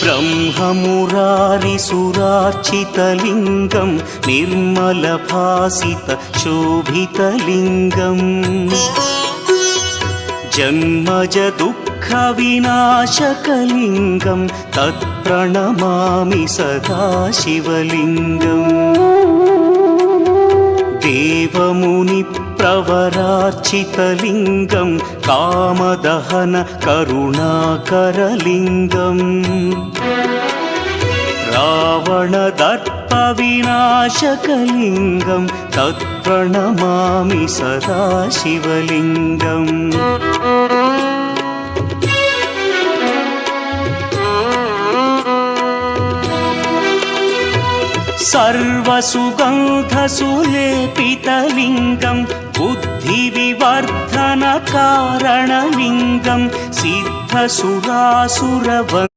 ब्रह्ममुरारिसुरार्चितलिङ्गं निर्मलभासितशोभितलिङ्गम् जन्मज दुःखविनाशकलिङ्गं तत्प्रणमामि सदा शिवलिङ्गम् देवमुनिप्रवरार्चितलिङ्गं कामदहन करुणाकरलिङ्गम् रावणदर्पविनाशकलिङ्गं तत्प्रणमामि सदा शिवलिङ्गम् सर्वसुगन्धसुलेपितलिङ्गं बुद्धिविवर्धनकारणलिङ्गं सिद्धसुरासुरवन्द्यलिङ्गम्